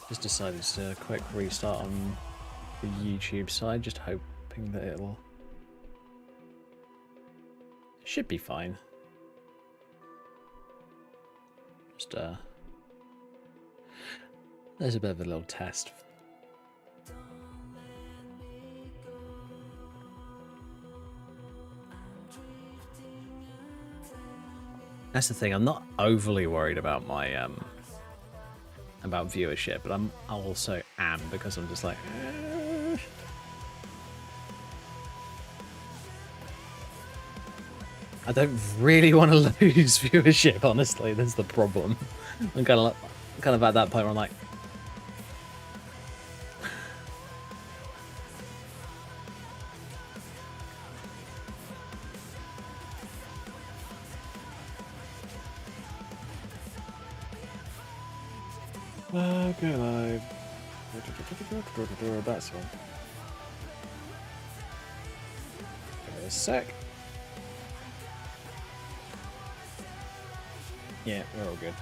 Just decided to do a quick restart on the YouTube side, just hoping that it should be fine. Just there's a bit of a little test. That's the thing. I'm not overly worried about my about viewership, but I also am, because I'm just like, I don't really want to lose viewership. Honestly, that's the problem. I'm kind of at that point where I'm like, okay, live. That's one. Give it a sec. Yeah, we're all good.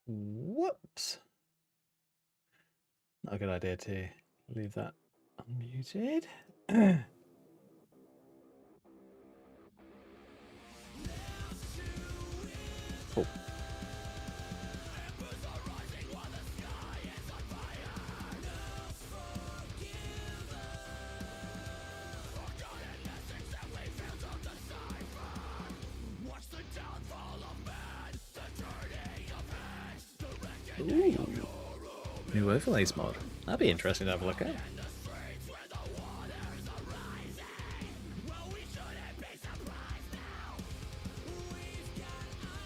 Whoops. Not a good idea to leave that unmuted. Cool. Ooh. New overlays mod. That'd be interesting to have a look at.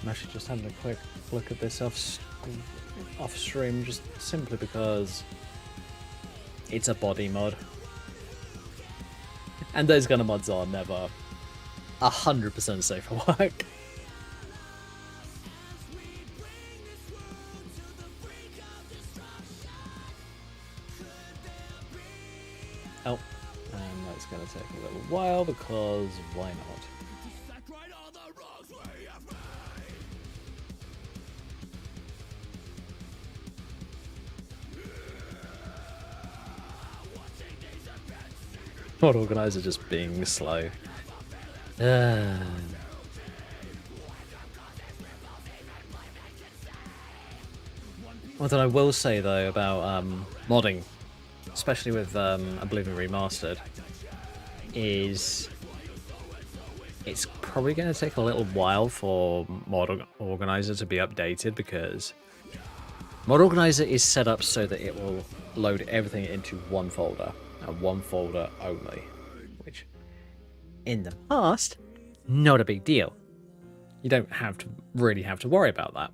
I'm actually just having a quick look at this off stream, just simply because it's a body mod. And those kind of mods are never 100% safe for work. Oh, and that's going to take a little while, because why not? Mod organizer just being slow. One thing I will say though about modding, especially with Oblivion Remastered, is it's probably going to take a little while for Mod Organizer to be updated, because Mod Organizer is set up so that it will load everything into one folder, and one folder only, which in the past, not a big deal. You don't really have to worry about that.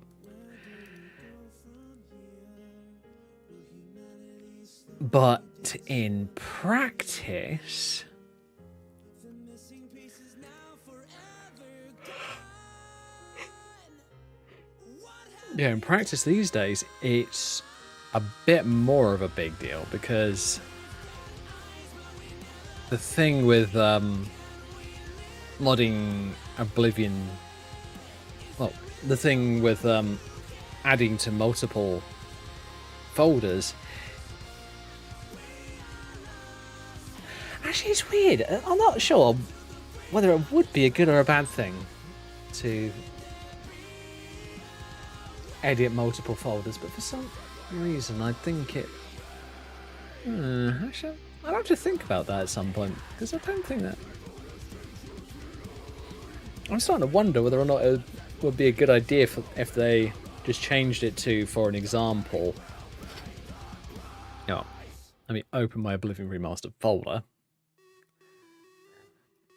But in practice, yeah, in practice these days, it's a bit more of a big deal, because the thing with modding Oblivion, well, the thing with adding to multiple folders, actually it's weird. I'm not sure whether it would be a good or a bad thing to edit multiple folders, but for some reason I think it... actually, I'll have to think about that at some point, because I don't think that... I'm starting to wonder whether or not it would be a good idea if they just changed it to, for an example... Oh, let me open my Oblivion Remastered folder.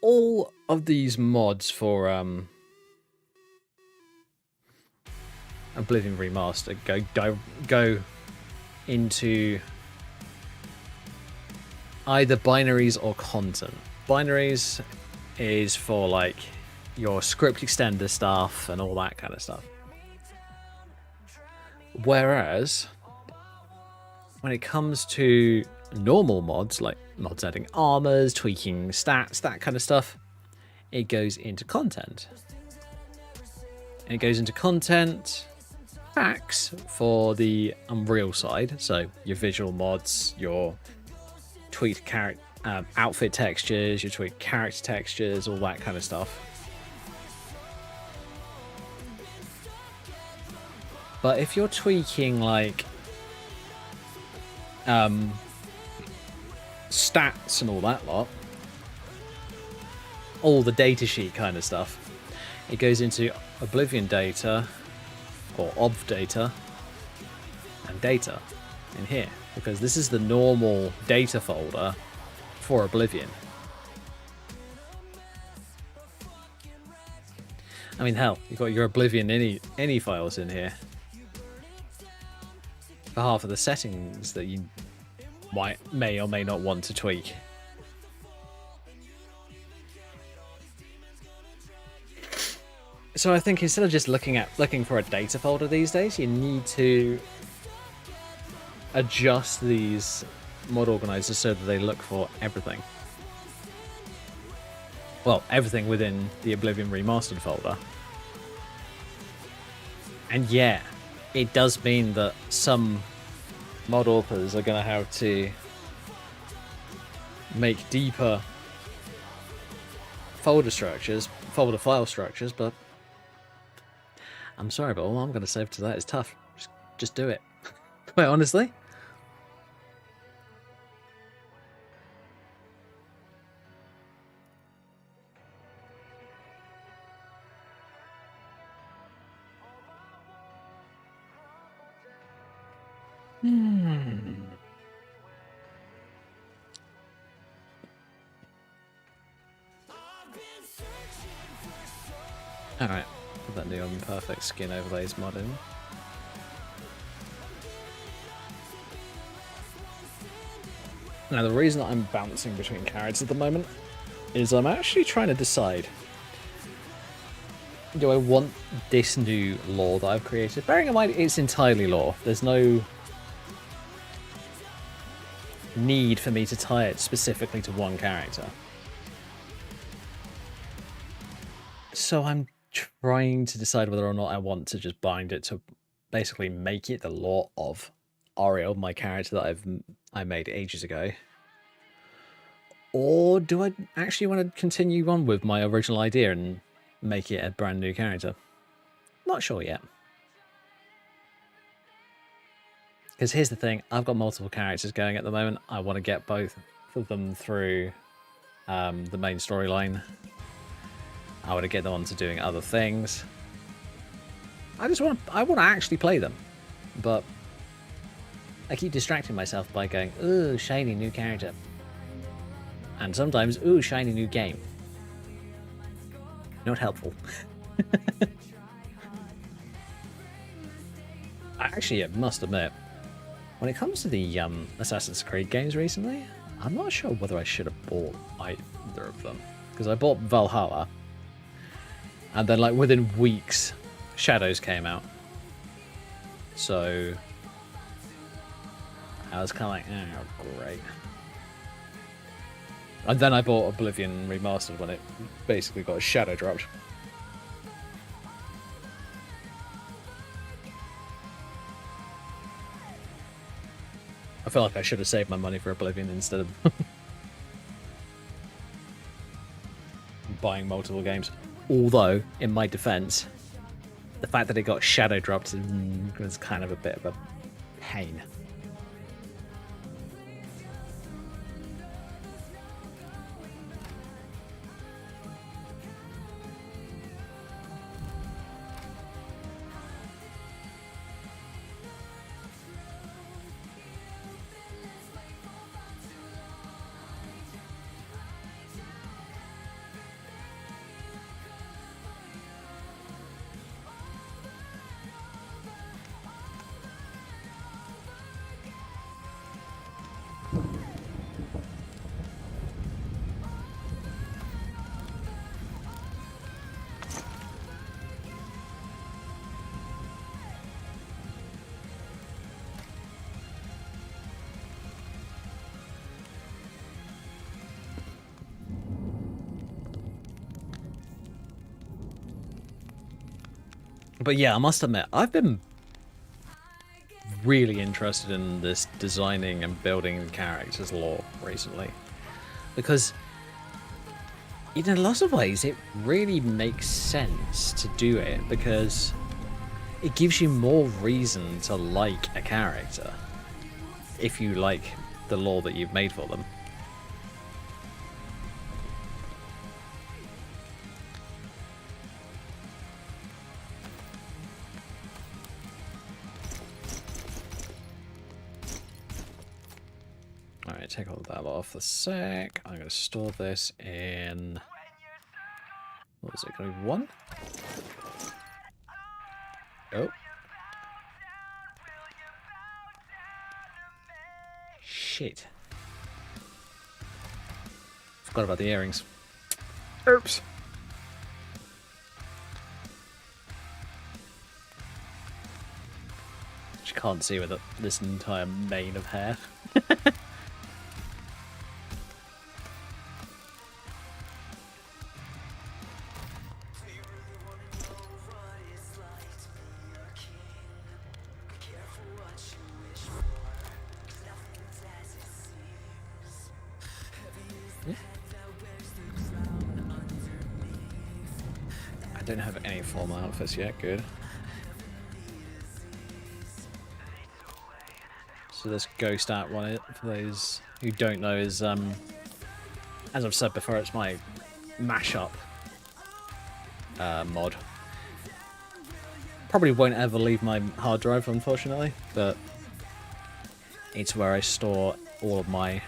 All of these mods for Oblivion Remastered go into either binaries or content. Binaries is for like your script extender stuff and all that kind of stuff. Whereas when it comes to normal mods, like mods adding armors, tweaking stats, that kind of stuff, it goes into content. And it goes into content packs for the Unreal side, so your visual mods, your tweaked character outfit textures, your tweaked character textures, all that kind of stuff. But if you're tweaking like stats and all that lot, all the datasheet kind of stuff, it goes into Oblivion data or obv data and data in here, because this is the normal data folder for Oblivion. I mean, hell, you've got your Oblivion any files in here for half of the settings that you may or may not want to tweak. So I think instead of just looking for a data folder these days, you need to adjust these mod organizers so that they look for everything. Well, everything within the Oblivion Remastered folder. And yeah, it does mean that some mod authors are going to have to make deeper folder file structures, but I'm sorry, but all I'm going to say to that is tough. Just do it. Quite honestly. Alright, put that neon perfect skin overlays mod in. Now the reason that I'm bouncing between characters at the moment is I'm actually trying to decide, do I want this new lore that I've created? Bearing in mind it's entirely lore, there's no need for me to tie it specifically to one character. So I'm trying to decide whether or not I want to just bind it to basically make it the lore of Ariel, my character that I made ages ago. Or do I actually want to continue on with my original idea and make it a brand new character? Not sure yet. Because here's the thing, I've got multiple characters going at the moment. I want to get both of them through the main storyline. I want to get them onto doing other things. I want to actually play them. But I keep distracting myself by going, ooh, shiny new character. And sometimes, ooh, shiny new game. Not helpful. Actually, I must admit, when it comes to the Assassin's Creed games recently, I'm not sure whether I should have bought either of them. Because I bought Valhalla, and then like within weeks, Shadows came out. So I was kind of like, oh, great. And then I bought Oblivion Remastered when it basically got a shadow dropped. I feel like I should have saved my money for Oblivion instead of buying multiple games. Although, in my defense, the fact that it got shadow dropped was kind of a bit of a pain. But yeah, I must admit, I've been really interested in this designing and building characters lore recently. Because, in a lot of ways, it really makes sense to do it because it gives you more reason to like a character if you like the lore that you've made for them. Alright, take all that off a sec. I'm going to store this in... What was it going to be? 1? Oh. Shit. Forgot about the earrings. Oops. Which you can't see with this entire mane of hair. I don't have any formal outfits yet, good. So this ghost art one, for those who don't know, is, as I've said before, it's my mashup mod. Probably won't ever leave my hard drive, unfortunately, but it's where I store all of my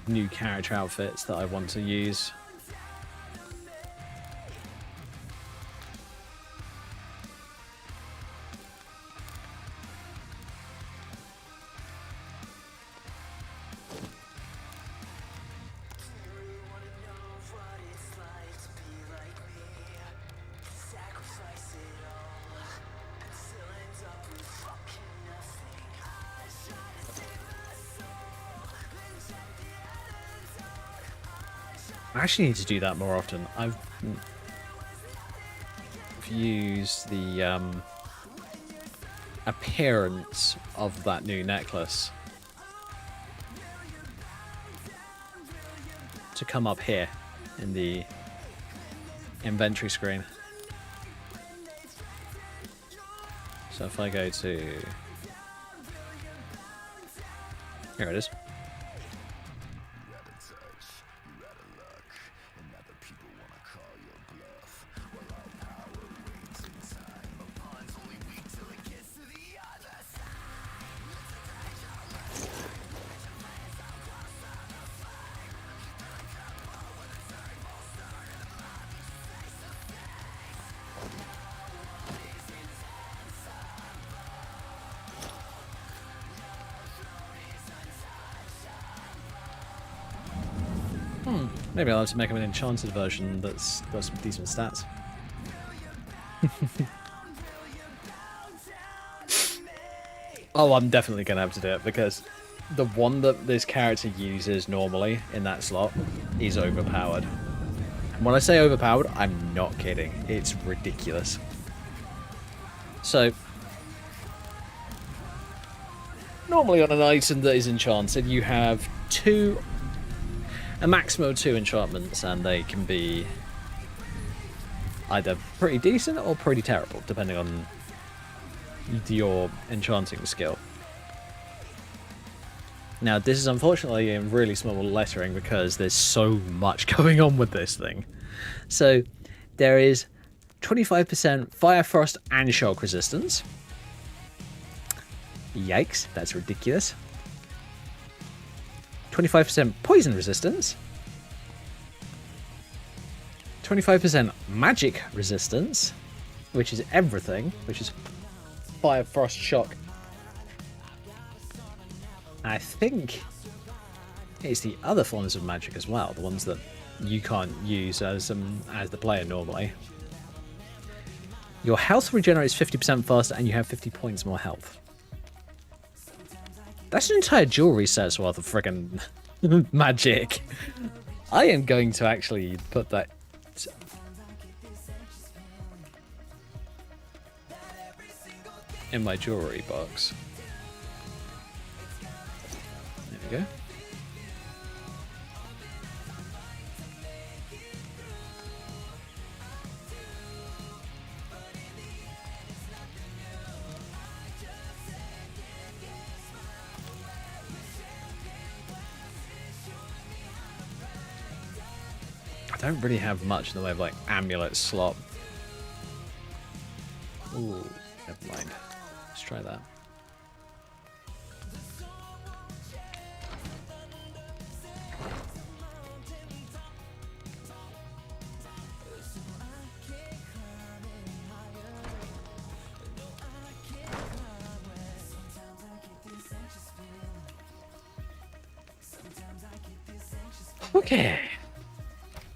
new character outfits that I want to use. I actually need to do that more often. I've used the appearance of that new necklace to come up here in the inventory screen. So if I go to... Here it is. Maybe I'll have to make him an enchanted version that's got some decent stats. Oh, I'm definitely going to have to do it, because the one that this character uses normally in that slot is overpowered. And when I say overpowered, I'm not kidding. It's ridiculous. So, normally on an item that is enchanted, you have a maximum of 2 enchantments, and they can be either pretty decent or pretty terrible, depending on your enchanting skill. Now, this is unfortunately in really small lettering because there's so much going on with this thing. So, there is 25% fire, frost, and shock resistance. Yikes, that's ridiculous. 25% poison resistance, 25% magic resistance, which is everything, which is fire, frost, shock. I think it's the other forms of magic as well, the ones that you can't use as the player normally. Your health regenerates 50% faster, and you have 50 points more health. That's an entire jewelry set's worth of friggin' magic. I am going to actually put that... in my jewelry box. There we go. I don't really have much in the way of like amulet slot. Ooh, never mind. Let's try that. Okay.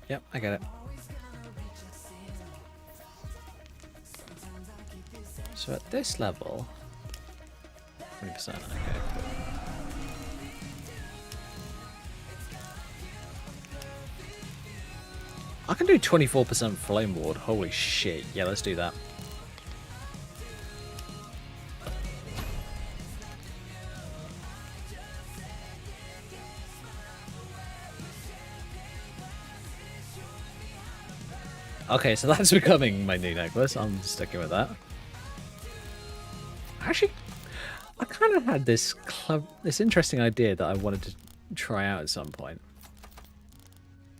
Yep, I get it. So at this level, 20%, okay. I can do 24% flame ward, holy shit. Yeah, let's do that. Okay, so that's becoming my new necklace. I'm sticking with that. Actually, I kind of had this interesting idea that I wanted to try out at some point.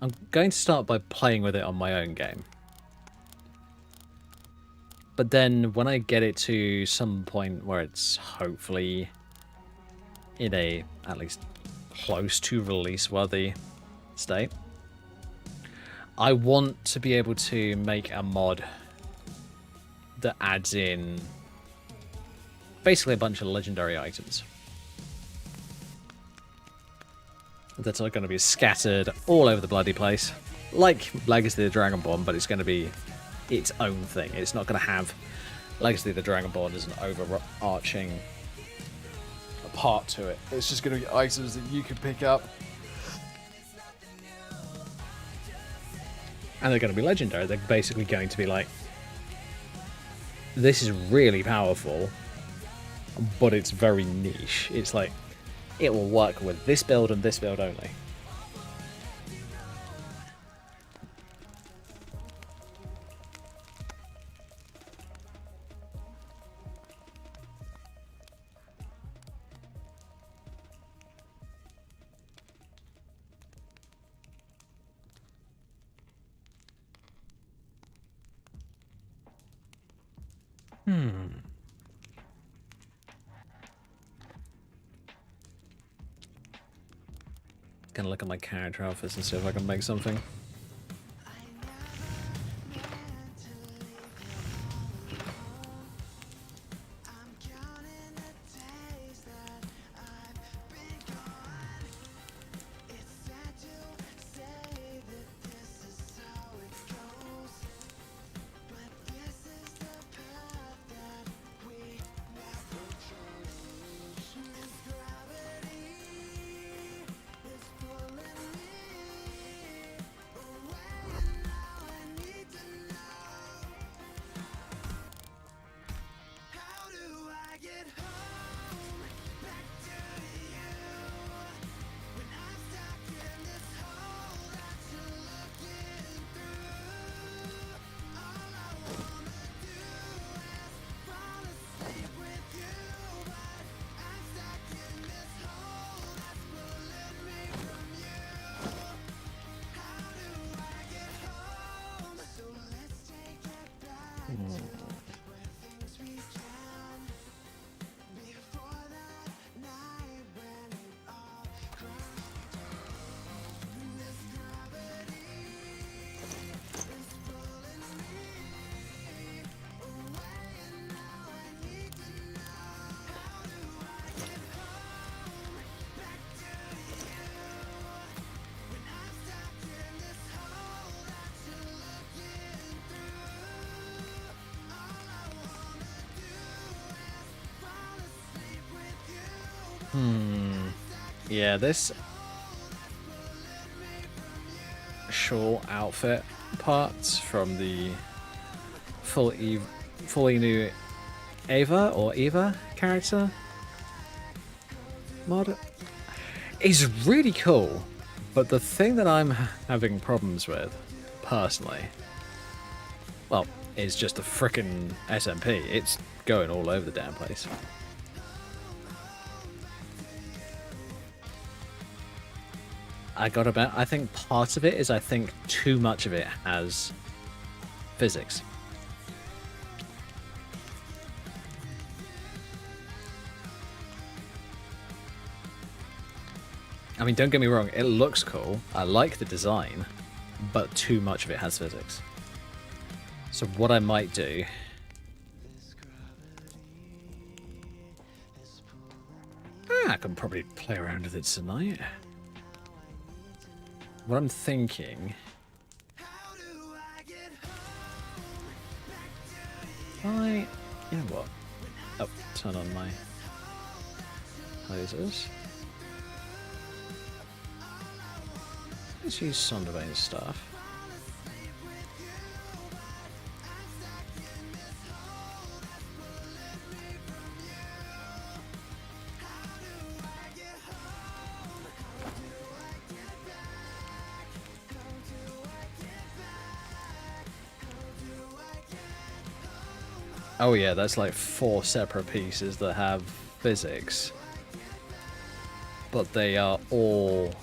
I'm going to start by playing with it on my own game. But then when I get it to some point where it's hopefully in a at least close to release-worthy state, I want to be able to make a mod that adds in basically a bunch of legendary items that are going to be scattered all over the bloody place, like Legacy of the Dragonborn, but it's going to be its own thing. It's not going to have Legacy of the Dragonborn as an overarching part to it. It's just going to be items that you can pick up. And they're going to be legendary. They're basically going to be like, this is really powerful, but it's very niche. It's like, it will work with this build and this build only. Gonna look at my character outfits and see if I can make something. Yeah, this short outfit part from the fully new Ava or Eva character mod is really cool, but the thing that I'm having problems with, personally, well, is just the frickin' SMP. It's going all over the damn place. I think part of it is I think too much of it has physics. I mean, don't get me wrong, it looks cool. I like the design, but too much of it has physics. So what I might do... I can probably play around with it tonight. What I'm thinking... You know what? Oh, turn on my lasers. Let's use Sonderbane's stuff. Oh yeah, that's like 4 separate pieces that have physics. But they are all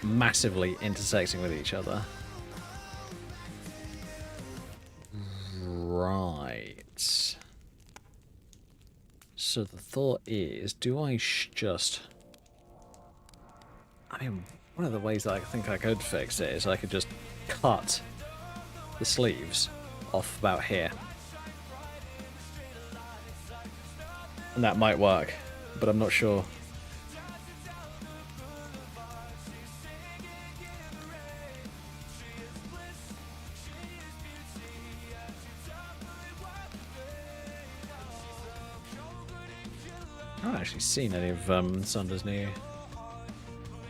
massively intersecting with each other. Right. So the thought is, do I just... I mean, one of the ways that I think I could fix it is I could just cut the sleeves off about here. And that might work, but I'm not sure. I haven't actually seen any of Sunder's new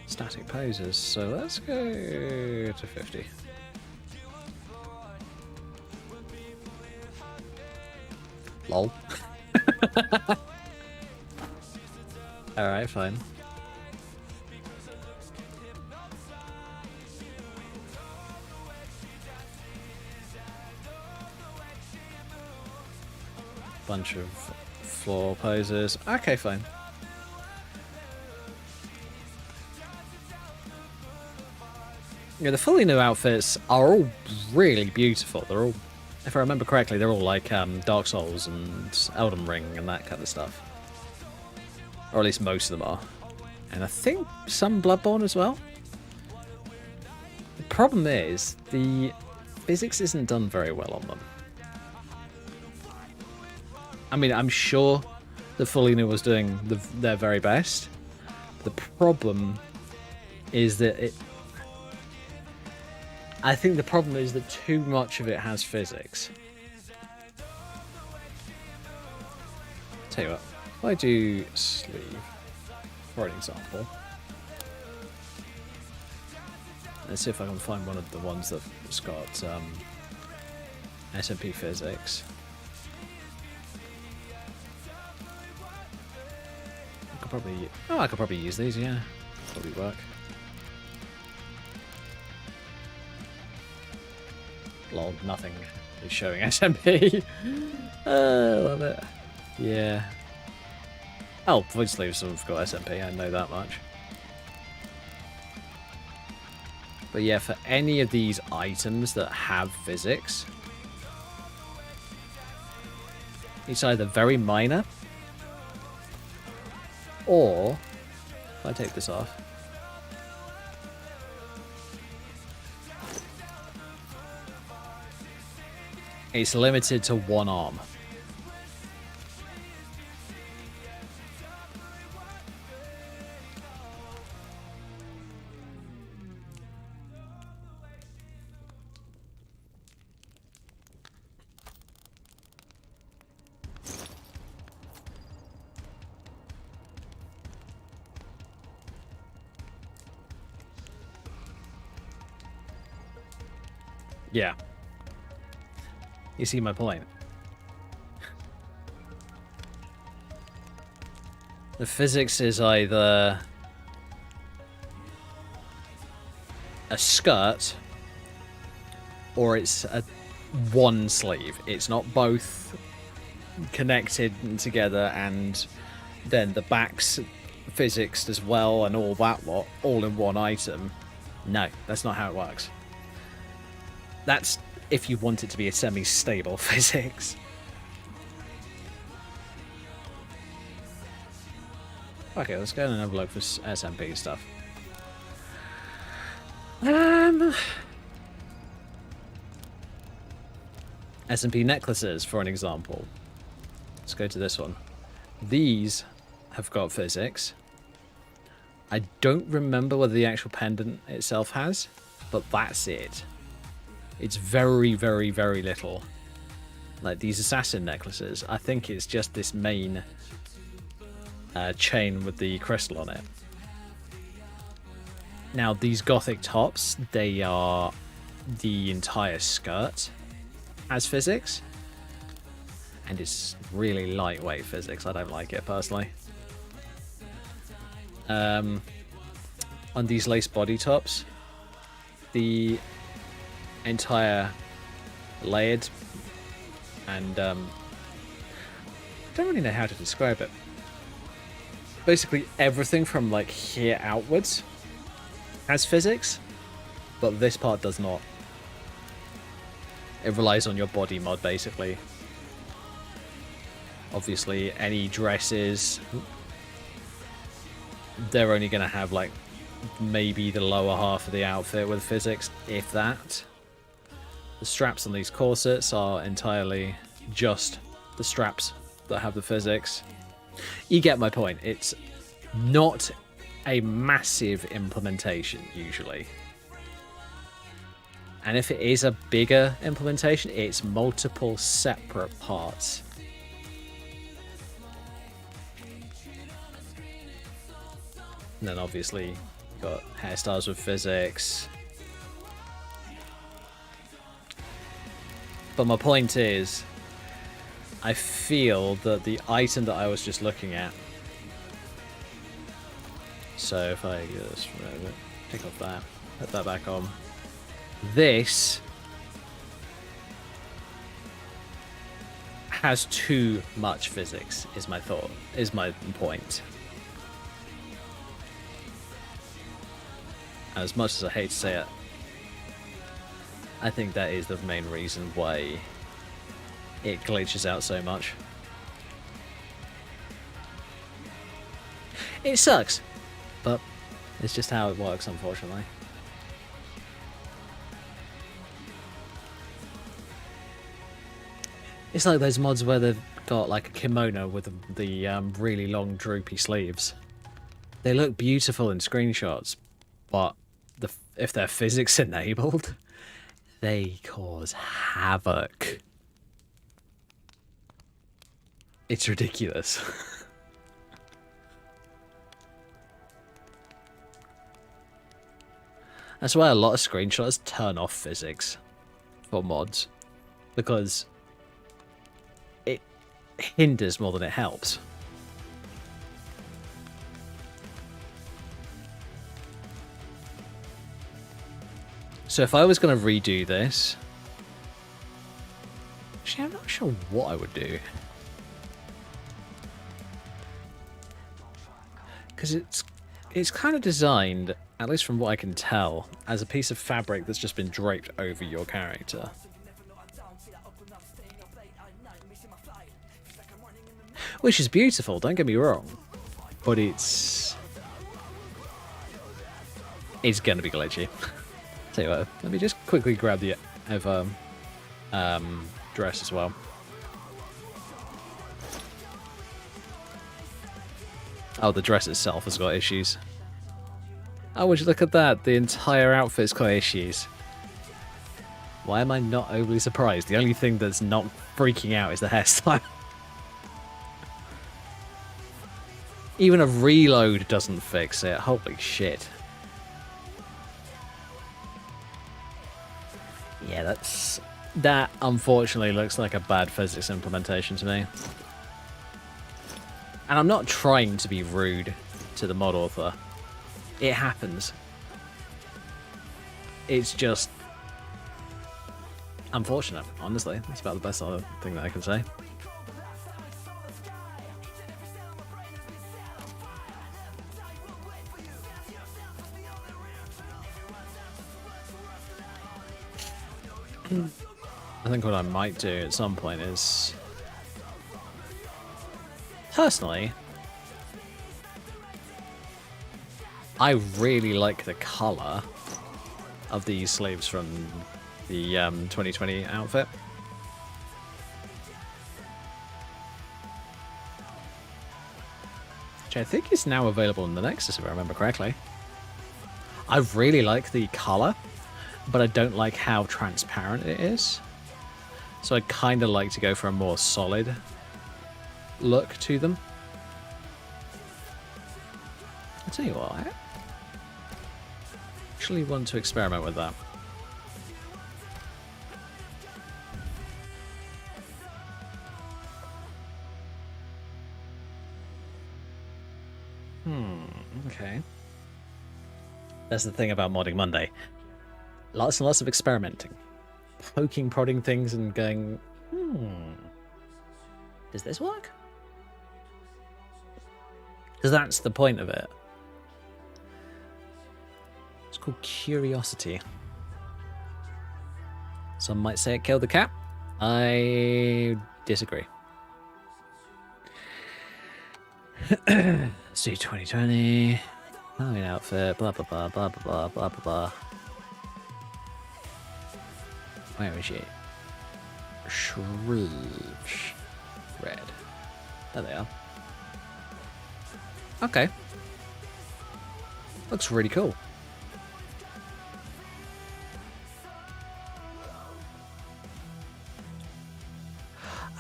static poses, so let's go to 50. Lol. Alright, fine. Bunch of floor poses. Okay, fine. Yeah, the fully new outfits are all really beautiful. They're all, if I remember correctly, they're all like Dark Souls and Elden Ring and that kind of stuff. Or at least most of them are. And I think some Bloodborne as well. The problem is, the physics isn't done very well on them. I mean, I'm sure the fully new was doing their very best. The problem is that I think the problem is that too much of it has physics. Tell you what, if I do sleeve, for an example, let's see if I can find one of the ones that's got SMP physics. I could probably use these, yeah. Probably work. Lol, nothing is showing SMP. Love it. Yeah. Oh, void sleeves have got SMP, I know that much. But yeah, for any of these items that have physics, it's either very minor, or if I take this off, it's limited to one arm. Yeah. You see my point. The physics is either a skirt or it's a one sleeve. It's not both connected together and then the back's physics as well and all that lot all in one item. No, that's not how it works. That's if you want it to be a semi-stable physics. Okay, let's go and have a look for SMP stuff. SMP necklaces, for an example. Let's go to this one. These have got physics. I don't remember whether the actual pendant itself has, but that's it. It's very, very, very little. Like these assassin necklaces, I think it's just this main chain with the crystal on it. Now these gothic tops, they are the entire skirt has physics, and it's really lightweight physics. I don't like it personally. On these lace body tops, the entire layered and I don't really know how to describe it. Basically everything from like here outwards has physics, but this part does not. It relies on your body mod basically. Obviously any dresses, they're only going to have like maybe the lower half of the outfit with physics, if that. The straps on these corsets are entirely just the straps that have the physics. You get my point. It's not a massive implementation usually. And if it is a bigger implementation, it's multiple separate parts. And then obviously you've got hairstyles with physics. But my point is, I feel that the item that I was just looking at, so if I just pick off that, put that back on, this has too much physics, is my thought, is my point. As much as I hate to say it, I think that is the main reason why it glitches out so much. It sucks, but it's just how it works, unfortunately. It's like those mods where they've got like a kimono with the really long droopy sleeves. They look beautiful in screenshots, but if they're physics enabled, they cause havoc. It's ridiculous. That's why a lot of screenshots turn off physics for mods, because it hinders more than it helps. So if I was going to redo this, actually I'm not sure what I would do, because it's kind of designed, at least from what I can tell, as a piece of fabric that's just been draped over your character. Which is beautiful, don't get me wrong, but it's going to be glitchy. Tell you what, let me just quickly grab the dress as well. Oh, the dress itself has got issues. Oh, would you look at that? The entire outfit's got issues. Why am I not overly surprised? The only thing that's not freaking out is the hairstyle. Even a reload doesn't fix it. Holy shit. Yeah, that unfortunately looks like a bad physics implementation to me. And I'm not trying to be rude to the mod author. It happens. It's just unfortunate, honestly. That's about the best other thing that I can say. I think what I might do at some point is, personally, I really like the colour of these sleeves from the 2020 outfit. Which I think is now available in the Nexus, if I remember correctly. I really like the colour, but I don't like how transparent it is. So I kind of like to go for a more solid look to them. I'll tell you what, I actually want to experiment with that. Okay. That's the thing about Modding Monday. Lots and lots of experimenting. Poking, prodding things and going, does this work? Because that's the point of it. It's called curiosity. Some might say it killed the cat. I disagree. See 2020. Halloween outfit. Blah blah blah blah blah blah blah blah. Where is she? Shrews. Red. There they are. Okay. Looks really cool.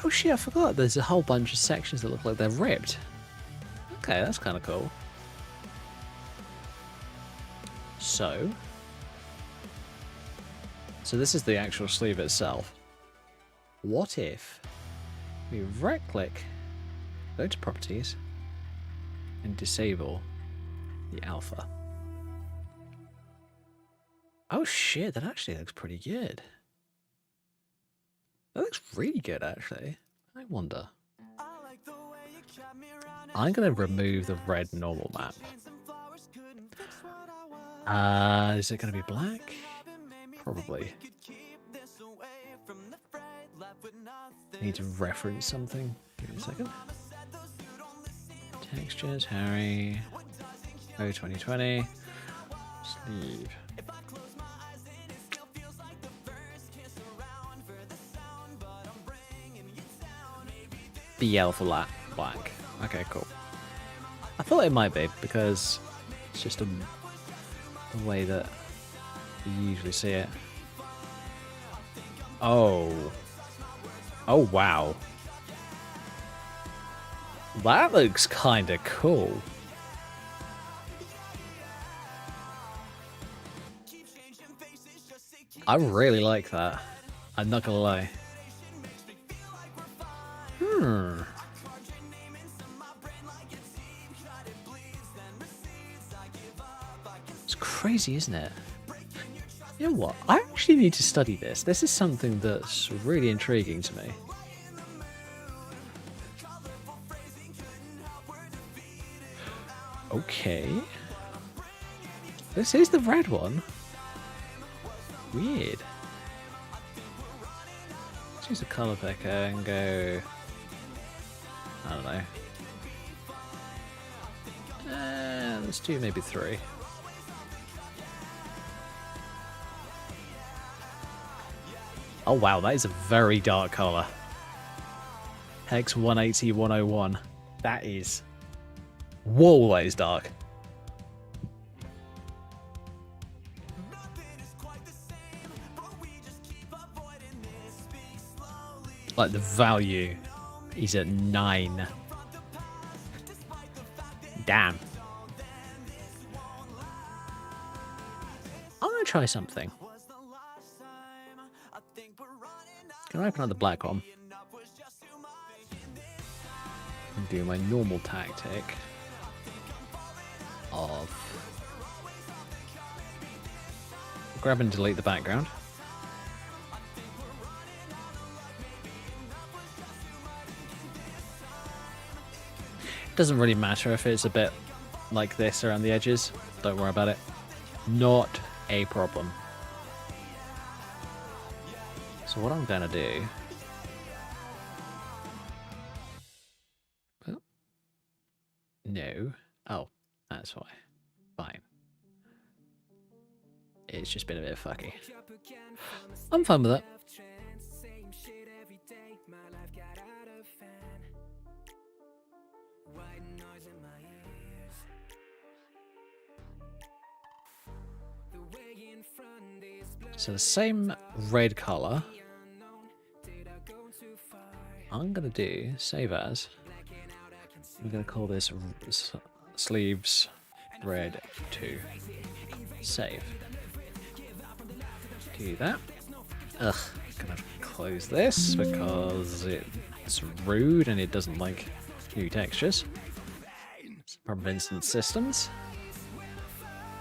Oh shit, I forgot. There's a whole bunch of sections that look like they're ripped. Okay, that's kind of cool. So this is the actual sleeve itself. What if we right click, go to properties, and disable the alpha? Oh shit, that actually looks pretty good. That looks really good, actually. I wonder. I'm going to remove the red normal map. Is it going to be black? Probably. Need to reference something. Give me a second. Textures, Harry. Oh, 2020. Sleeve. BL for black. Okay, cool. I thought it might be because it's just the way that you usually see it. Oh. Oh, wow. That looks kind of cool. I really like that. I'm not gonna lie. It's crazy, isn't it? You know what? I actually need to study this. This is something that's really intriguing to me. Okay. This is the red one. Weird. Let's use a color picker and go... I don't know. Let's do maybe 3. Oh wow, that is a very dark color. Hex 180 101. That is... Whoa, that is dark. Like the value is at 9. Damn. I'm gonna try something. Can I open up the black one? do my normal tactic of grab and delete the background. It doesn't really matter if it's a bit like this around the edges. Don't worry about it. Not a problem. So what I'm gonna do... Oh. No. Oh, that's why. Fine. It's just been a bit fucky. I'm fine with it. So the same red color. I'm gonna do save as. I'm gonna call this sleeves red 2. Save. Do that. Ugh, gonna close this because it's rude and it doesn't like new textures. It's a problem of instant systems,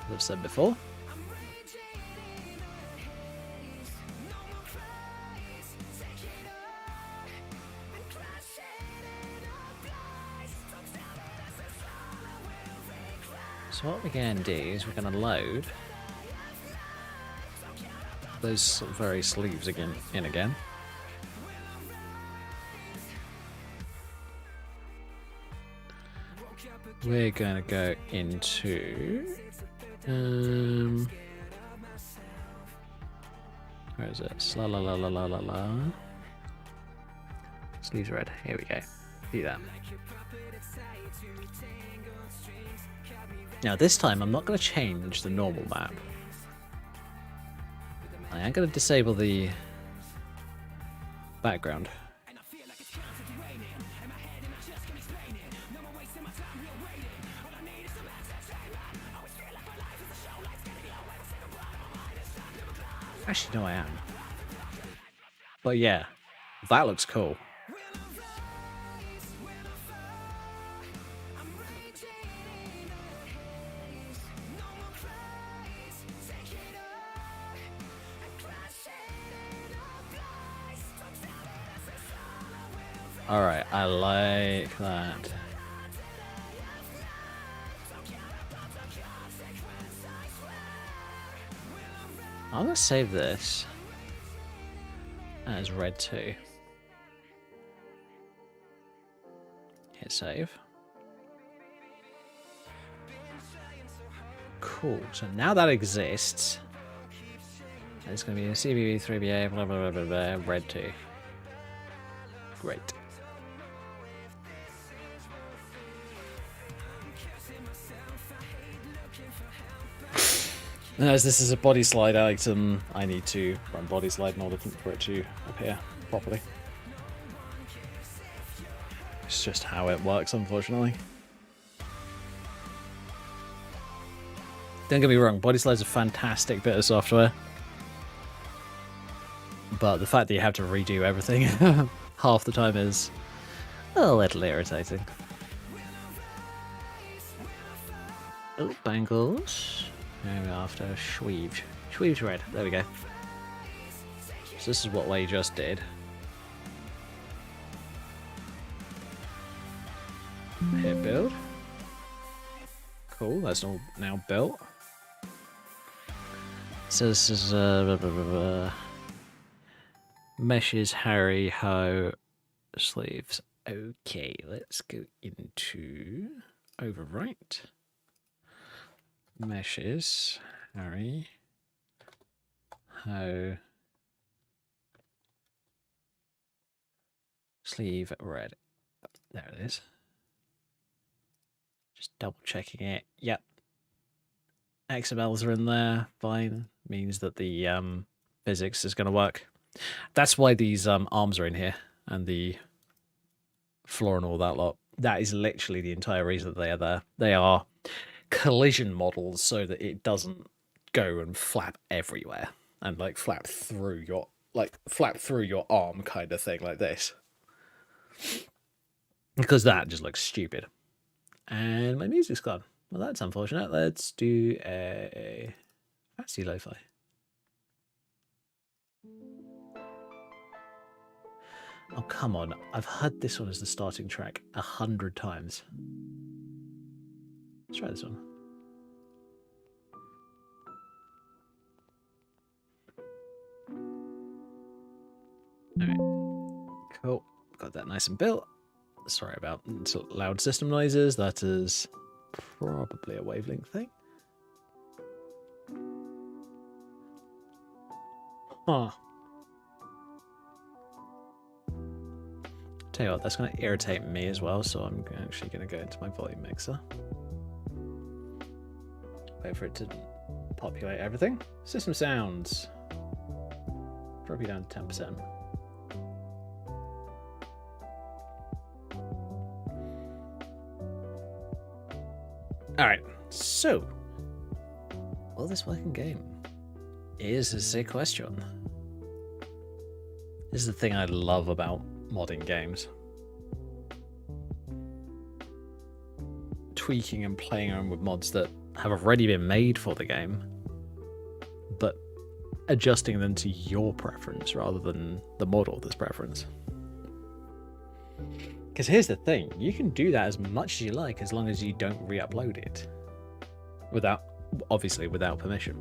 as I've said before. So what we're going to do is we're going to load those very sleeves again. We're going to go into where is it? La la la la la la la. Sleeves red. Here we go. Do that. Now this time I'm not going to change the normal map. I am going to disable the background. Actually, no, I am. But yeah, that looks cool. Alright, I like that. I'm gonna save this as red 2. Hit save. Cool, so now that exists, it's gonna be a CBB 3BA, blah blah blah blah blah, red 2. Great. As this is a body slide item, I need to run body slide in order for it to appear properly. It's just how it works, unfortunately. Don't get me wrong, body slide's a fantastic bit of software. But the fact that you have to redo everything half the time is a little irritating. Oh, bangles. Now we're after Schweeved. Schweeved red. There we go. So this is what we just did. Hit build. Cool, that's all now built. So this is meshes, Harry, Ho, sleeves. Okay, let's go into overwrite. Meshes, Harry, Ho, sleeve red. There it is. Just double checking it. Yep. XMLs are in there. Fine. Means that the physics is going to work. That's why these arms are in here and the floor and all that lot. That is literally the entire reason that they are there. They are collision models so that it doesn't go and flap everywhere and like flap through your arm kind of thing like this. Because that just looks stupid. And my music's gone. Well, that's unfortunate. Let's do a fancy lo-fi. Oh, come on. I've heard this one as the starting track 100 times. Let's try this one. Alright. Cool. Got that nice and built. Sorry about loud system noises. That is probably a wavelength thing. Huh. Tell you what, that's going to irritate me as well, so I'm actually going to go into my volume mixer. Wait for it to populate everything. System sounds. Drop you down to 10%. Alright, so will this work in game? Is a sick question. This is the thing I love about modding games. Tweaking and playing around with mods that have already been made for the game, but adjusting them to your preference rather than the mod author's preference. Because here's the thing, you can do that as much as you like as long as you don't re-upload it. Obviously without permission.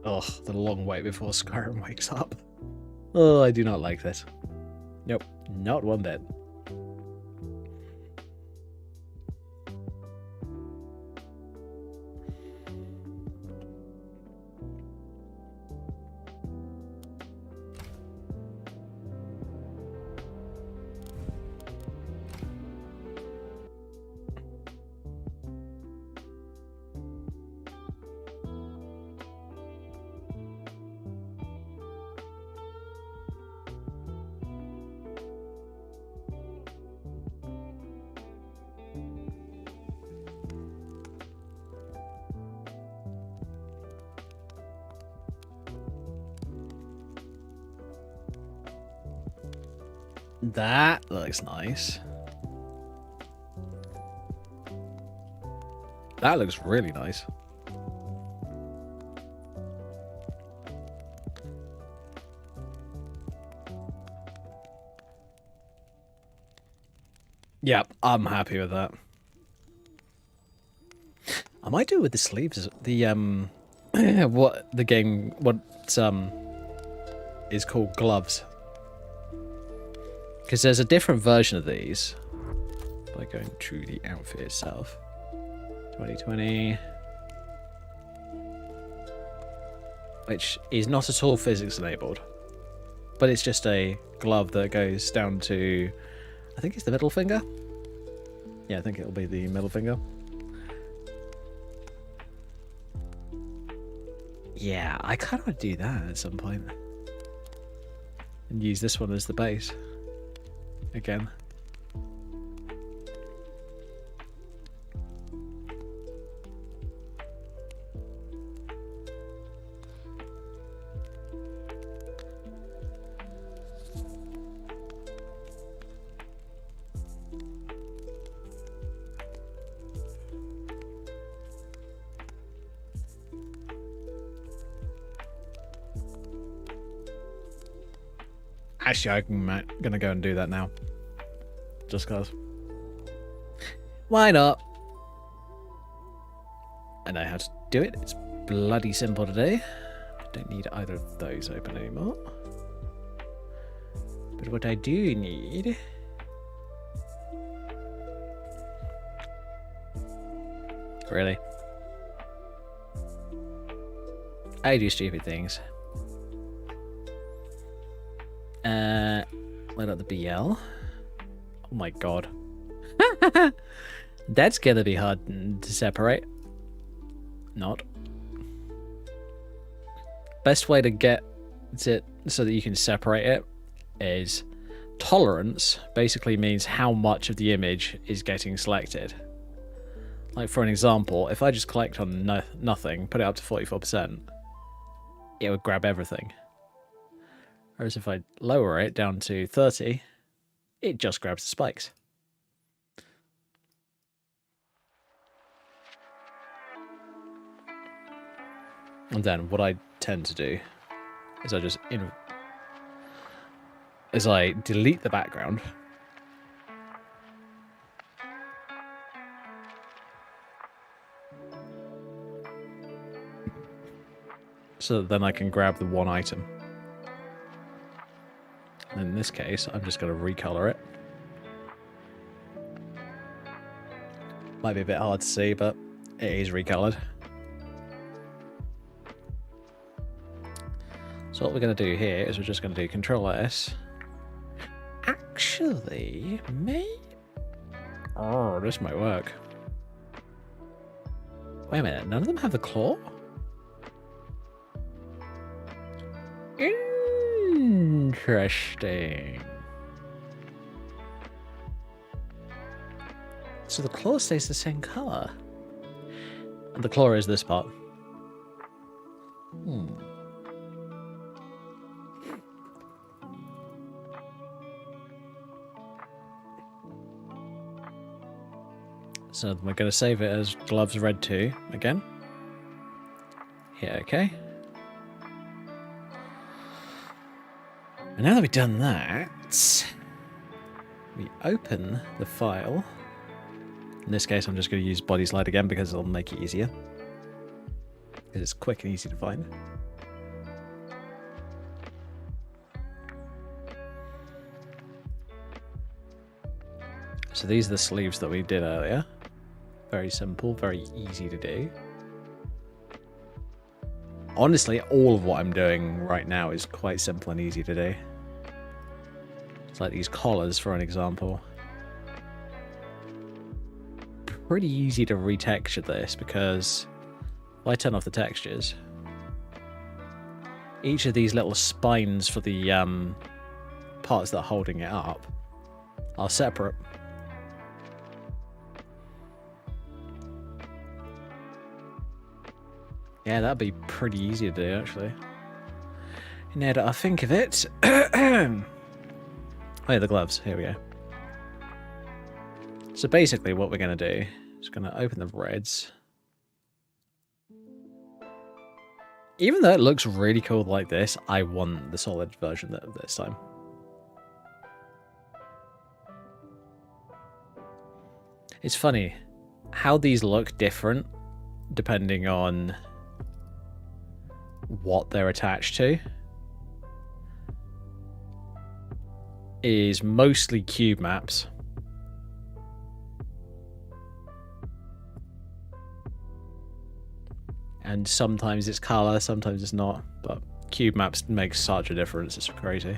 Ugh, the long wait before Skyrim wakes up. Oh, I do not like this. Nope, not one bit. That looks nice. That looks really nice. Yeah, I'm happy with that. I might do it with the sleeves. The what is called gloves. Because there's a different version of these by going to the outfit itself. 2020. Which is not at all physics enabled. But it's just a glove that goes down to, I think it's the middle finger? Yeah, I think it'll be the middle finger. Yeah, I kind of want to do that at some point. And use this one as the base. Again. Actually, I'm gonna go and do that now. Just cause. Why not? I know how to do it. It's bloody simple to do. Don't need either of those open anymore. But what I do need... Really? I do stupid things. Let out the BL. Oh my god. That's gonna be hard to separate. Not. Best way to get it so that you can separate it is tolerance basically means how much of the image is getting selected. Like for an example, if I just collect on nothing, put it up to 44%, it would grab everything. Whereas if I lower it down to 30, it just grabs the spikes. And then what I tend to do is I delete the background. So that then I can grab the one item. And in this case, I'm just going to recolor it. Might be a bit hard to see, but it is recolored. So what we're going to do here is we're just going to do Control S. Actually, oh, this might work. Wait a minute, none of them have the claw? Interesting. So the claw stays the same color. And the claw is this part. So we're going to save it as gloves red 2 again. Hit OK. And now that we've done that, we open the file. In this case, I'm just going to use body slide again because it'll make it easier. Because it's quick and easy to find. So these are the sleeves that we did earlier. Very simple, very easy to do. Honestly, all of what I'm doing right now is quite simple and easy to do. It's like these collars, for an example. Pretty easy to retexture this because if I turn off the textures, each of these little spines for the parts that are holding it up are separate. Yeah, that'd be pretty easy to do, actually. Now that I think of it... oh yeah, the gloves. Here we go. So basically what we're going to do is going to open the reds. Even though it looks really cool like this, I want the solid version this time. It's funny how these look different depending on what they're attached to. Is mostly cube maps. And sometimes it's color, sometimes it's not, but cube maps make such a difference, it's crazy.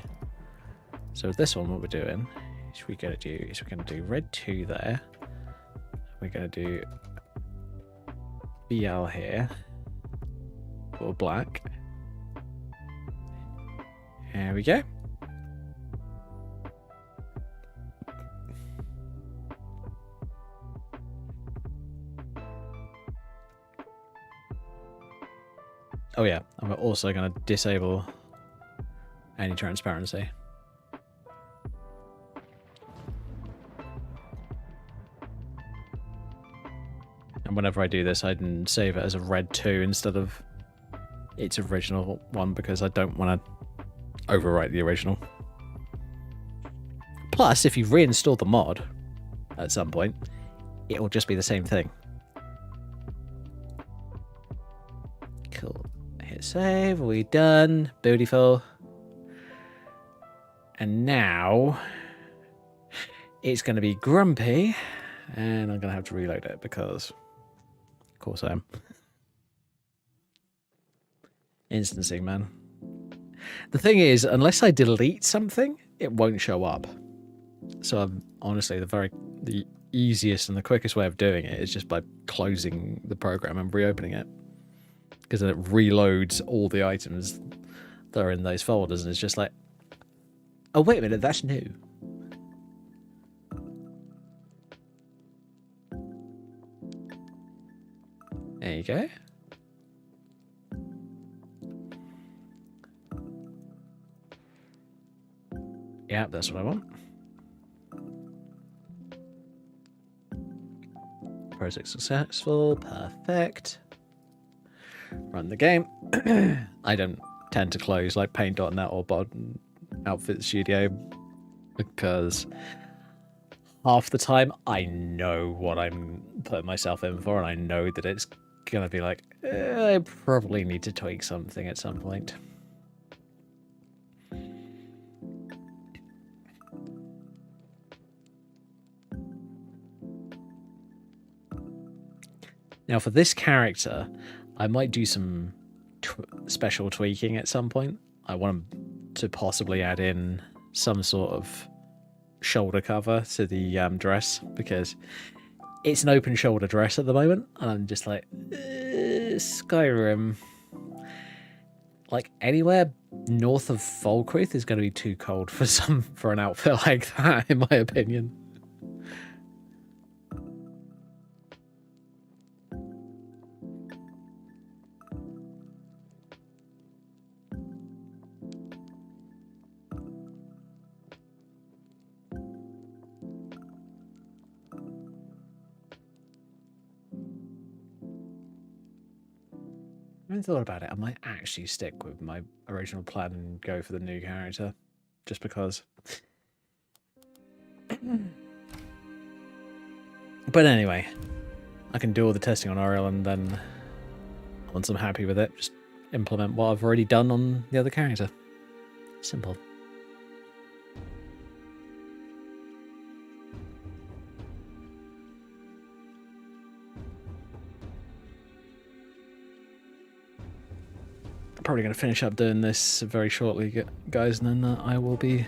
So with this one, what we're doing is we're going to do red 2 there. We're going to do BL here. Or black. There we go. Oh yeah, I'm also going to disable any transparency. And whenever I do this, I can save it as a red 2 instead of its original one because I don't want to overwrite the original. Plus, if you reinstall the mod at some point, it will just be the same thing. Cool. Hit save. Are we done? Beautiful. And now it's going to be grumpy, and I'm going to have to reload it because, of course, I am. Instancing, man. The thing is, unless I delete something, it won't show up. So I'm honestly the easiest and the quickest way of doing it is just by closing the program and reopening it, because then it reloads all the items that are in those folders, and it's just like, oh wait a minute, that's new. There you go. Yeah, that's what I want. Project successful. Perfect. Run the game. I don't tend to close like Paint.net or Outfit Studio because half the time I know what I'm putting myself in for, and I know that it's gonna be like, I probably need to tweak something at some point. Now for this character, I might do some special tweaking at some point. I want to possibly add in some sort of shoulder cover to the dress, because it's an open shoulder dress at the moment, and I'm just like, Skyrim. Like anywhere north of Falkreath is going to be too cold for an outfit like that, in my opinion. I haven't thought about it. I might actually stick with my original plan and go for the new character, just because. But anyway, I can do all the testing on Oriel, and then once I'm happy with it, just implement what I've already done on the other character. Simple. Probably going to finish up doing this very shortly, guys, and then I will be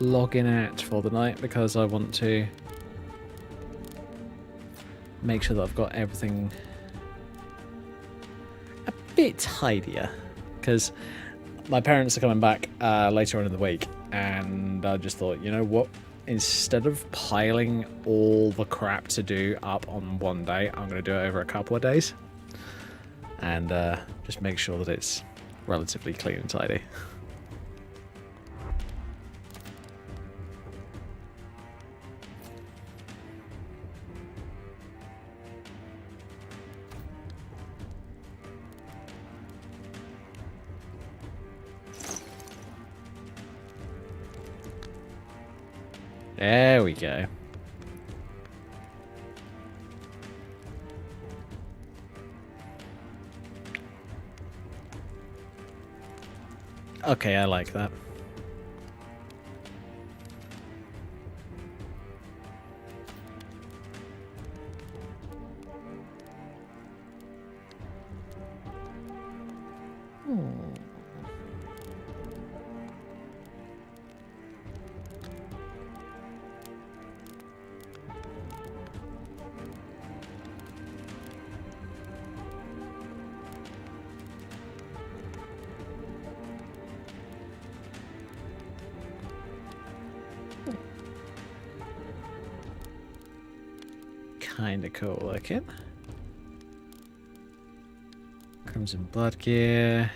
logging out for the night, because I want to make sure that I've got everything a bit tidier, because my parents are coming back later on in the week, and I just thought, you know what, instead of piling all the crap to do up on one day, I'm going to do it over a couple of days. And just make sure that it's relatively clean and tidy. There we go. Okay, I like that. Kinda cool looking. Crimson Blood gear.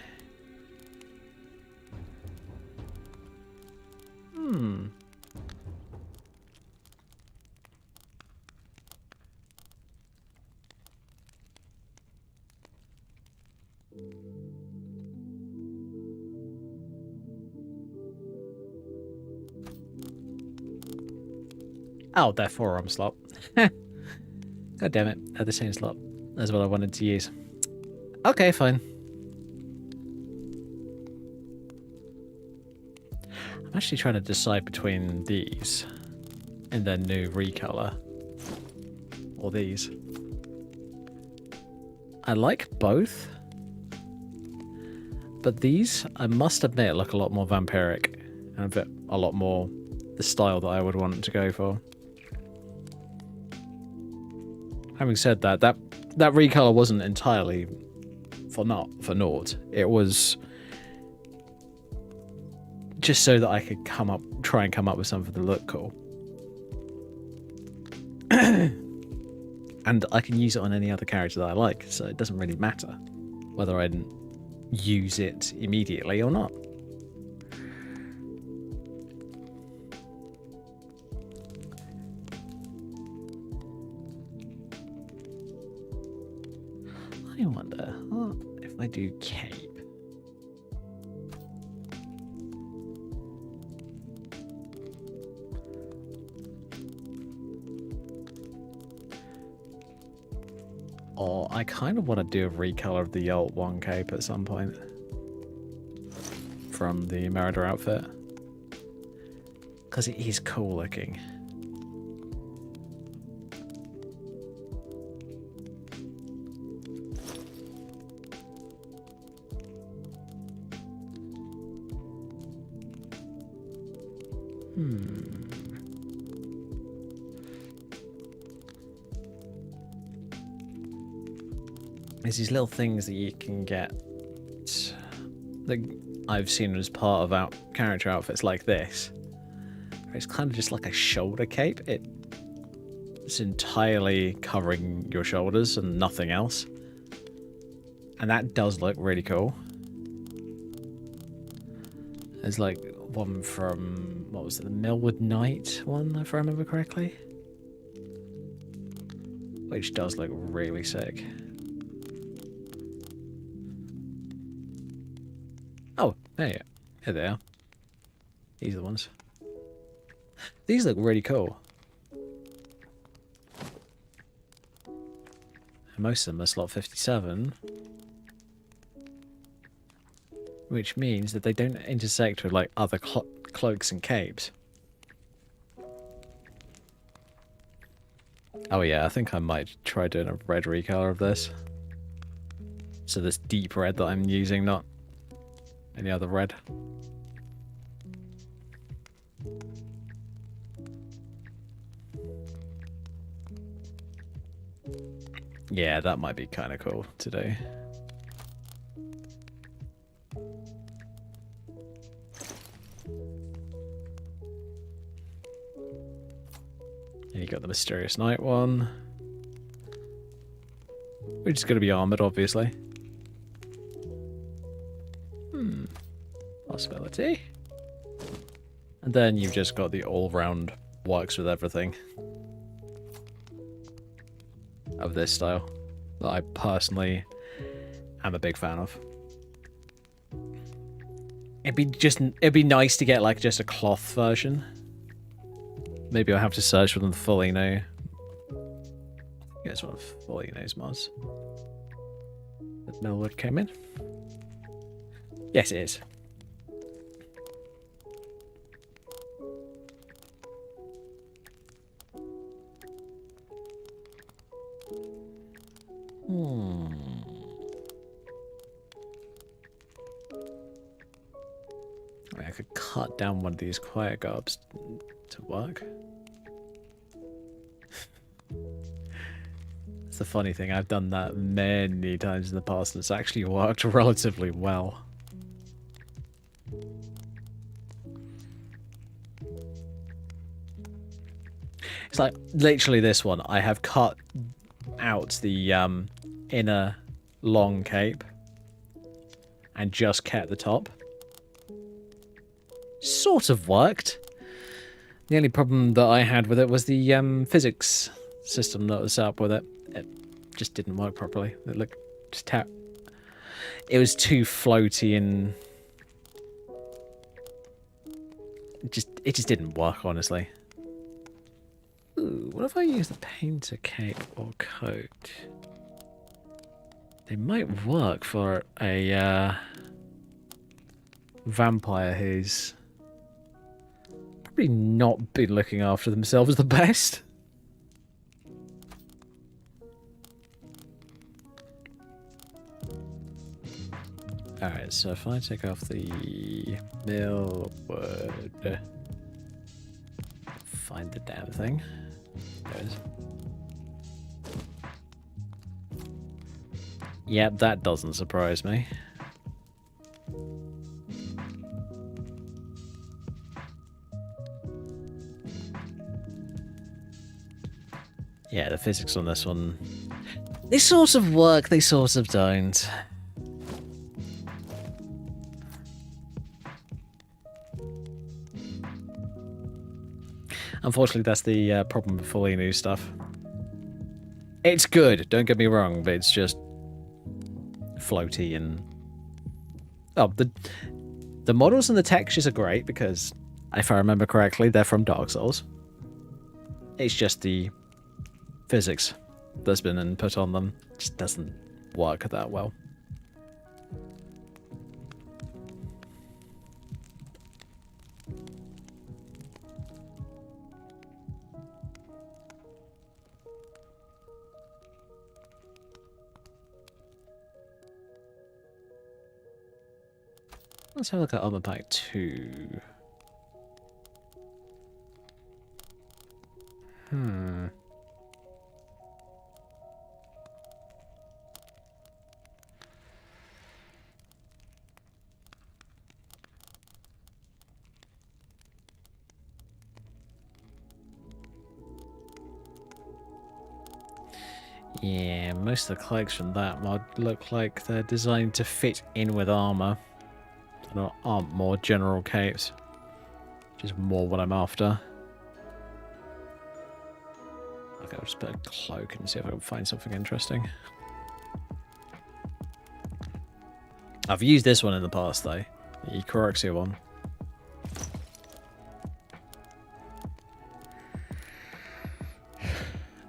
Oh, their forearm slot. God damn it, at the same slot. That's what I wanted to use. Okay, fine. I'm actually trying to decide between these and their new recolor. Or these. I like both. But these, I must admit, look a lot more vampiric. And a lot more the style that I would want to go for. Having said that, that recolor wasn't entirely for naught. It was just so that I could try and come up with something that looked cool. And I can use it on any other character that I like, so it doesn't really matter whether I use it immediately or not. I wonder if I do cape. Or I kind of want to do a recolor of the Alt 1 cape at some point. From the Merida outfit. Because it is cool looking. There's these little things that you can get that I've seen as part of character outfits like this. It's kind of just like a shoulder cape. It's entirely covering your shoulders and nothing else. And that does look really cool. There's like one from, what was it, the Millwood Knight one, if I remember correctly? Which does look really sick. Oh, there they are. These are the ones. These look really cool. And most of them are slot 57. Which means that they don't intersect with like other cloaks and capes. Oh yeah, I think I might try doing a red recolor of this. So this deep red that I'm using, not any other red. Yeah, that might be kind of cool to do. And you got the Mysterious Night one. Which is going to be armoured, obviously. Possibility. And then you've just got the all-round works with everything of this style that I personally am a big fan of. It'd be nice to get like just a cloth version. Maybe I'll have to search for them fully now. Yeah, it's one of fully knows mods. That Millwood came in. Yes, it is. I could cut down one of these quiet garbs to work. It's the funny thing, I've done that many times in the past and it's actually worked relatively well. It's like literally this one. I have cut out the inner long cape and just kept the top. Sort of worked. The only problem that I had with it was the physics system that was set up with it. It just didn't work properly. It looked just it was too floaty and it just didn't work, honestly. Ooh, what if I use the painter cape or coat? They might work for a vampire who's probably not been looking after themselves the best. Alright, so if I take off the millwood, find the damn thing. There it is. Yep, that doesn't surprise me. Yeah, the physics on this one, they sort of work, they sort of don't. Unfortunately, that's the problem with fully new stuff. It's good, don't get me wrong, but it's just floaty and... Oh, the models and the textures are great because, if I remember correctly, they're from Dark Souls. It's just the physics that's been input on them just doesn't work that well. Let's have a look at Armor Pack 2. Yeah, most of the cloaks from that mod look like they're designed to fit in with armor. They aren't more general capes. Which is more what I'm after. Okay, I'll just put a cloak and see if I can find something interesting. I've used this one in the past though. The Coroxia one.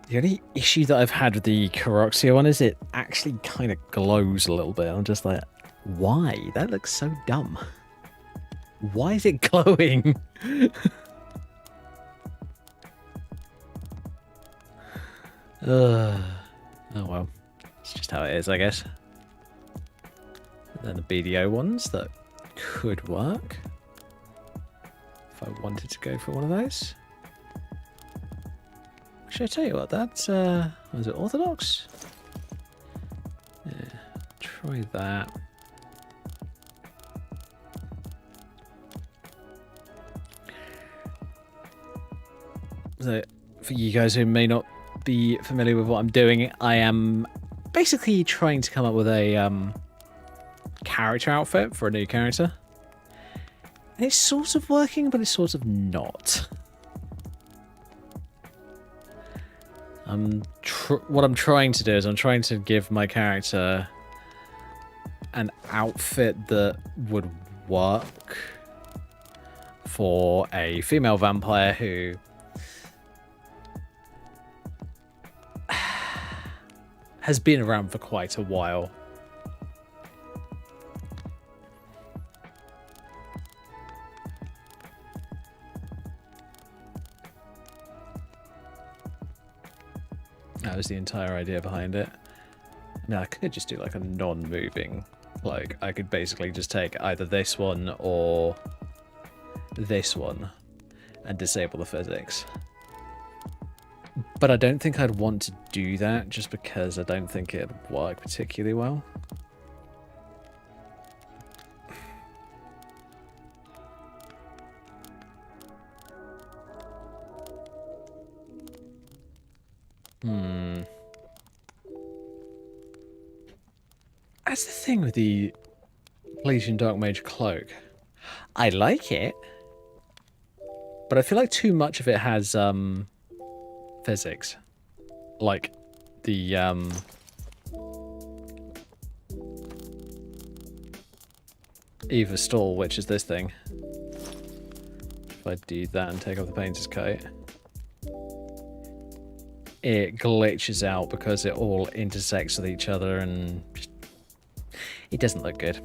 The only issue that I've had with the Coroxia one is it actually kind of glows a little bit. I'm just like, why? That looks so dumb. Why is it glowing? Oh well. It's just how it is, I guess. And then the BDO ones that could work. If I wanted to go for one of those. Should I tell you what, that's, was it Orthodox? Yeah, try that. So, for you guys who may not be familiar with what I'm doing, I am basically trying to come up with a character outfit for a new character. And it's sort of working, but it's sort of not. What I'm trying to do is I'm trying to give my character an outfit that would work for a female vampire who has been around for quite a while. That was the entire idea behind it. Now I could just do like a non-moving cloak. I could basically just take either this one or this one and disable the physics. But I don't think I'd want to do that just because I don't think it'd work particularly well. That's the thing with the Legion Dark Mage cloak. I like it, but I feel like too much of it has physics. Like the Eva Stall, which is this thing. If I do that and take off the painter's coat. it glitches out because it all intersects with each other and just, it doesn't look good.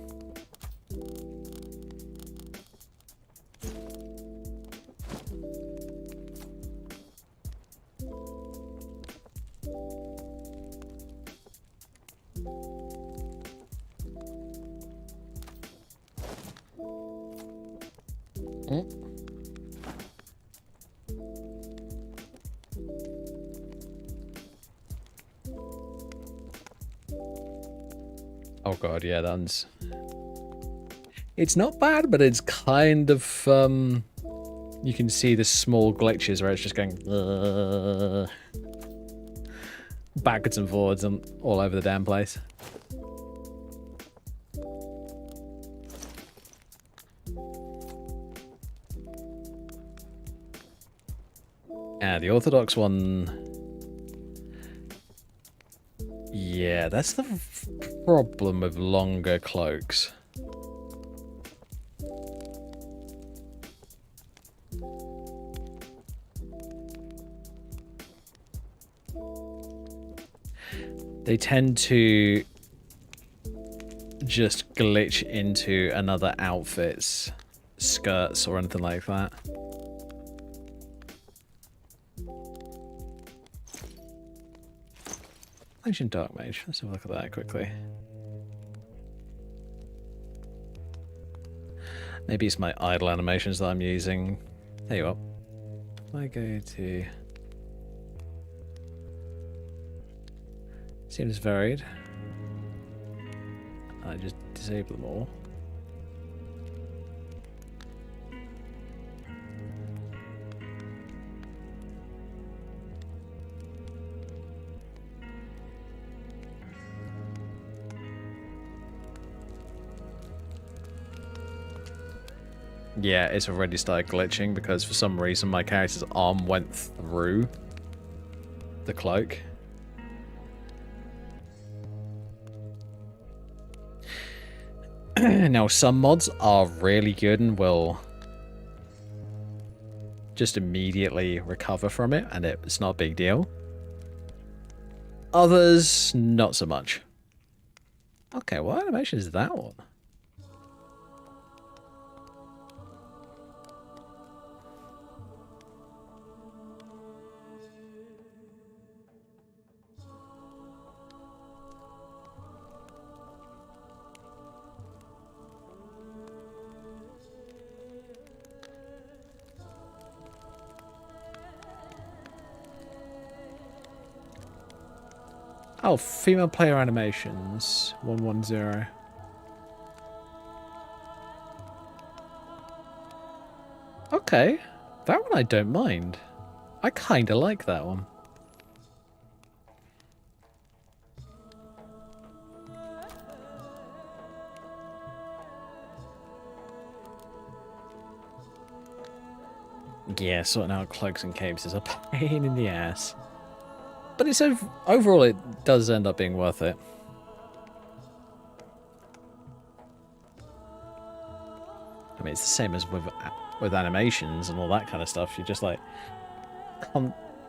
Oh god, yeah, that's... It's not bad, but it's kind of, you can see the small glitches where it's just going... backwards and forwards and all over the damn place. Yeah, the Orthodox one... Yeah, that's the problem with longer cloaks. They tend to just glitch into another outfit's skirts or anything like that. Ancient Dark Mage. Let's have a look at that quickly. Maybe it's my idle animations that I'm using. There you are. If I go to... Seems varied. I just disable them all. Yeah, it's already started glitching because for some reason my character's arm went through the cloak. Now, some mods are really good and will just immediately recover from it, and it's not a big deal. Others, not so much. Okay, what animation is that one? Oh, female player animations. 110. Okay. That one I don't mind. I kind of like that one. Yeah, sorting out cloaks and capes is a pain in the ass. But it's overall, it does end up being worth it. I mean, it's the same as with animations and all that kind of stuff. You're just like,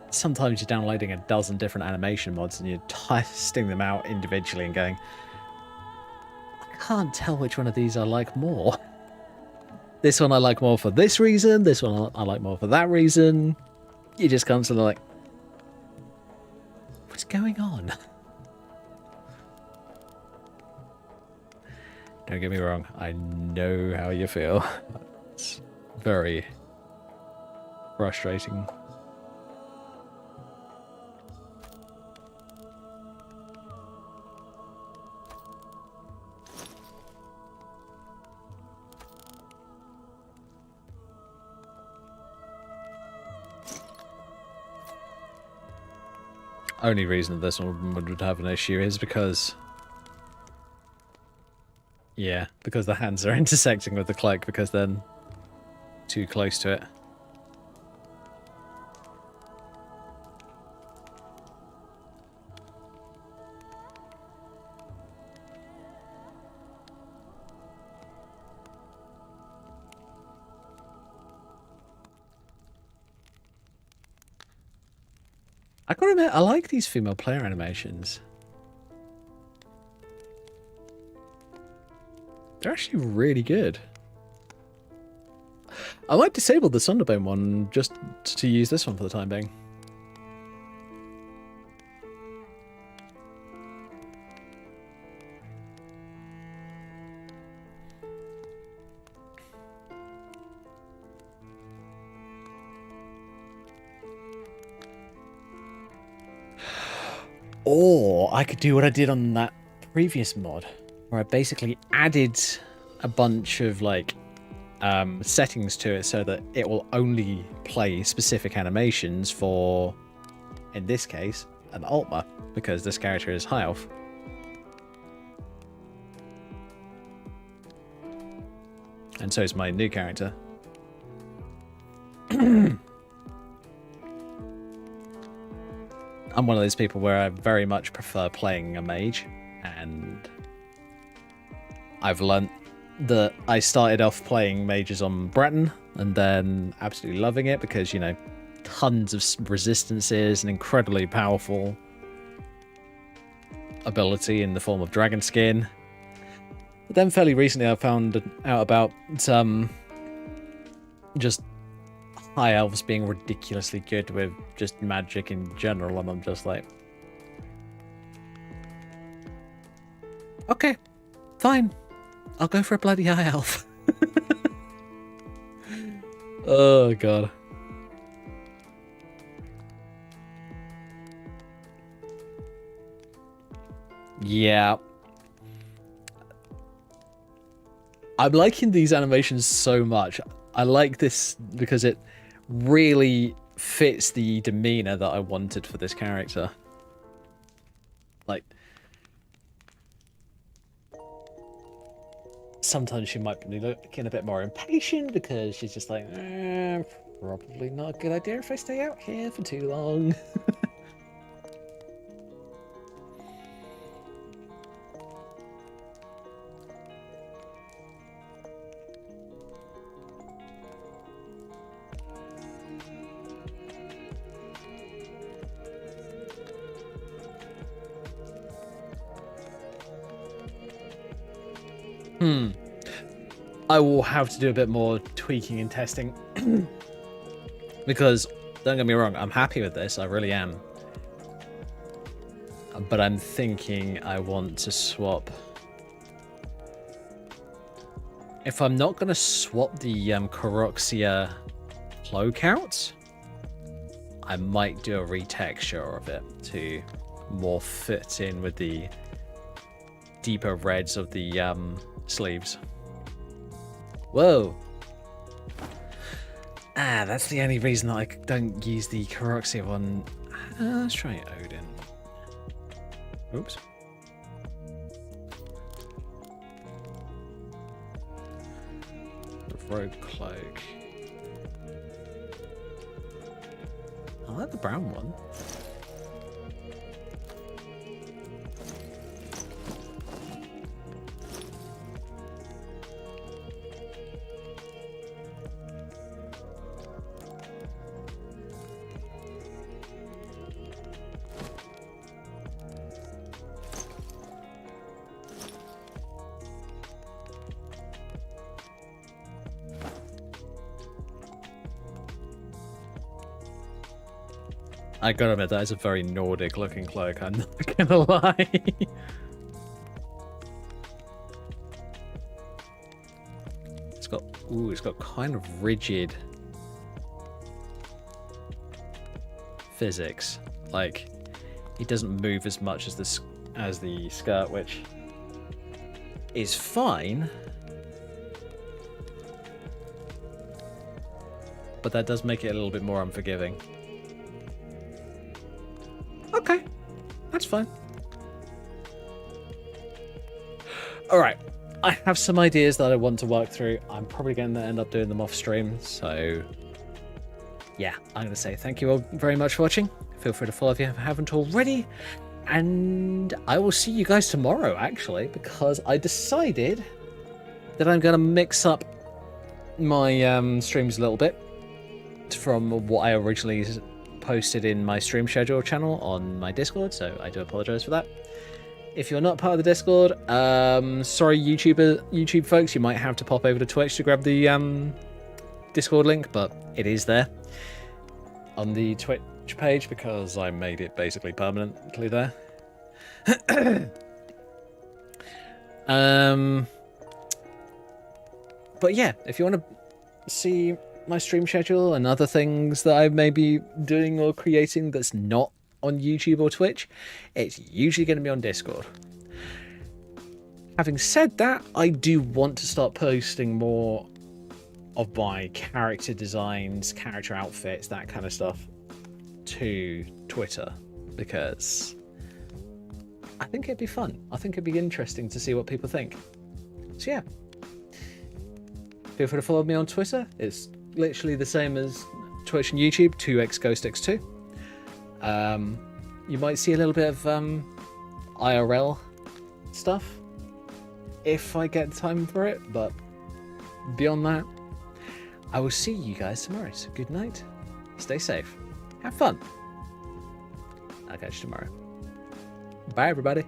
sometimes you're downloading a dozen different animation mods and you're testing them out individually and going, I can't tell which one of these I like more. This one I like more for this reason. This one I like more for that reason. You just constantly like, what's going on? Don't get me wrong, I know how you feel. It's very frustrating. Only reason this one would have an issue is because... Yeah, because the hands are intersecting with the cloak because they're too close to it. gotta admit, I like these female player animations. They're actually really good. I might disable the Sunderbone one just to use this one for the time being. Or I could do what I did on that previous mod, where I basically added a bunch of like settings to it so that it will only play specific animations for, in this case, an Altma, because this character is high elf. And so is my new character. I'm one of those people where I very much prefer playing a mage, and I've learnt that I started off playing mages on Breton and then absolutely loving it because, you know, tons of resistances, an incredibly powerful ability in the form of dragon skin. But then fairly recently I found out about just high elves being ridiculously good with just magic in general, and I'm just like, okay, fine, I'll go for a bloody high elf. Oh god. Yeah, I'm liking these animations so much. I like this because it really fits the demeanor that I wanted for this character. Like, sometimes she might be looking a bit more impatient because she's just like, probably not a good idea if I stay out here for too long. I will have to do a bit more tweaking and testing. Because, don't get me wrong, I'm happy with this, I really am. But I'm thinking I want to swap... If I'm not going to swap the Coroxia cloak out, I might do a retexture of it to more fit in with the deeper reds of the sleeves. Whoa. That's the only reason that I don't use the Coroxia one. Let's try Odin. Oops. The rogue cloak. I like the brown one. I gotta admit, that is a very Nordic looking cloak, I'm not gonna lie. It's got kind of rigid physics. Like, it doesn't move as much as the skirt, which is fine. But that does make it a little bit more unforgiving. Okay, that's fine. Alright, I have some ideas that I want to work through. I'm probably going to end up doing them off stream, so yeah, I'm going to say thank you all very much for watching. Feel free to follow if you haven't already, and I will see you guys tomorrow, actually, because I decided that I'm going to mix up my streams a little bit from what I originally posted in my stream schedule channel on my Discord, so I do apologize for that. If you're not part of the Discord, sorry YouTube folks, you might have to pop over to Twitch to grab the Discord link, but it is there on the Twitch page because I made it basically permanently there. But yeah, if you want to see my stream schedule and other things that I may be doing or creating that's not on YouTube or Twitch, it's usually going to be on Discord. Having said that, I do want to start posting more of my character designs, character outfits, that kind of stuff to Twitter, because I think it'd be fun. I think it'd be interesting to see what people think. So yeah, feel free to follow me on Twitter. It's literally the same as Twitch and YouTube, 2xGhostX2. You might see a little bit of IRL stuff if I get time for it, but beyond that, I will see you guys tomorrow. So good night, stay safe, have fun. I'll catch you tomorrow. Bye everybody.